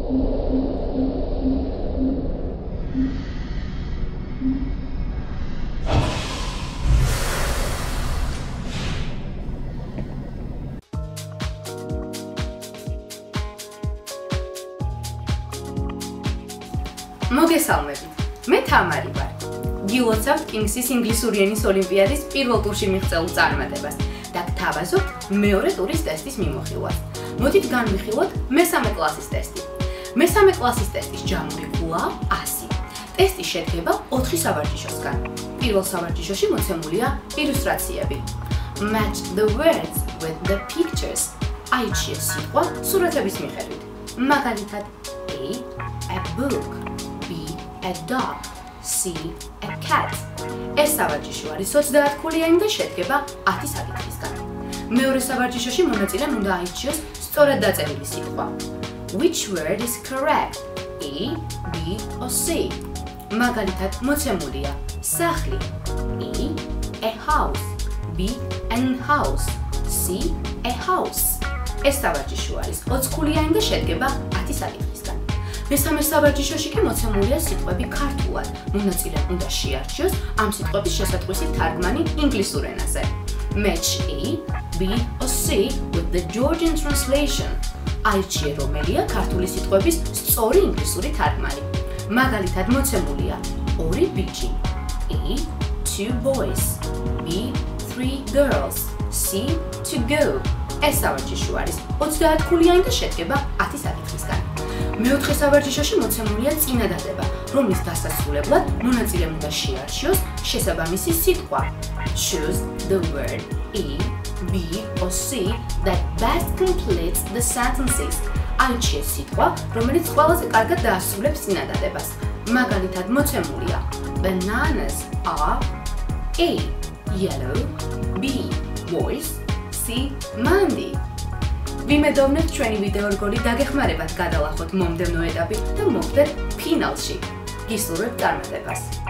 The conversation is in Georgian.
მოგესალმებით. მე თამარი ვარ. გილოცავთ კინგსის ინგლისური ენის ოლიმპიადის პირველ ტურში მიღწეულ წარმატებას და გთავაზობთ მეორე ტურის ტესტის მიმოხილვას. მოდით განვიხილოთ მესამე კლასის ტესტი. მესამე კლასის ტესტის ჯამური ქულა 100. ტესტი შედგება 4 სავარჯიშოსგან. პირველ სავარჯიშოში მოცემულია ილუსტრაციები. Match the words with the pictures. აირჩიეთ სიტყვა სურათების მიხედვით. მაგალითად A book, B a dog, C a cat. ეს სავარჯიშო არის 30 ქულიანი და შედგება 10 საკითხისგან. მეორე სავარჯიშოში მონაწილემ უნდა აირჩიოს სწორად დაწერილი სიტყვა. Which word is correct? A, B or C? მაგალითად მოცემულია სახლი, A house, B an house, C a house. ეს სავარჯიშო არის 20 ქულიანი და შედგება 10 საკითხისგან. მესამე სავარჯიშოში კი მოცემულია სიტყვები ქართულად. მონაწილემ უნდა შეარჩიოს ამ სიტყვების შესატყვისი თარგმანი ინგლისურ ენაზე. Match A, B or C with the Georgian translation. აირჩიე რომელია ქართული სიტყვების სწორი ინგლისური თარგმანი. მაგალითად მოცემულია 2 ბიჭი, A 2 boys, B 3 girls, C to go. ეს სავარჯიშო არის 30 ქულიანი და შედგება 10 საკითხისგან. მეოთხე სავარჯიშოში მოცემულია წინადადება, რომლის დასასრულებლად მონაწილემ უნდა შეარჩიოს შესაბამისი სიტყვა. Choose the word A, B or C that best completes the sentences. აირჩიე სიტყვა, რომელიც ყველაზე კარგად დაასრულებს წინადადებას. მაგალითად მოცემულია Bananas are A yellow, B boys, C Mandy. ვიმედოვნებ ჩვენი ვიდეო რგოლი დაგეხმარებათ გადალახოთ მომდევნო ეტაპი და მოვხდეთ ფინალში. გისურვებთ წარმატებას.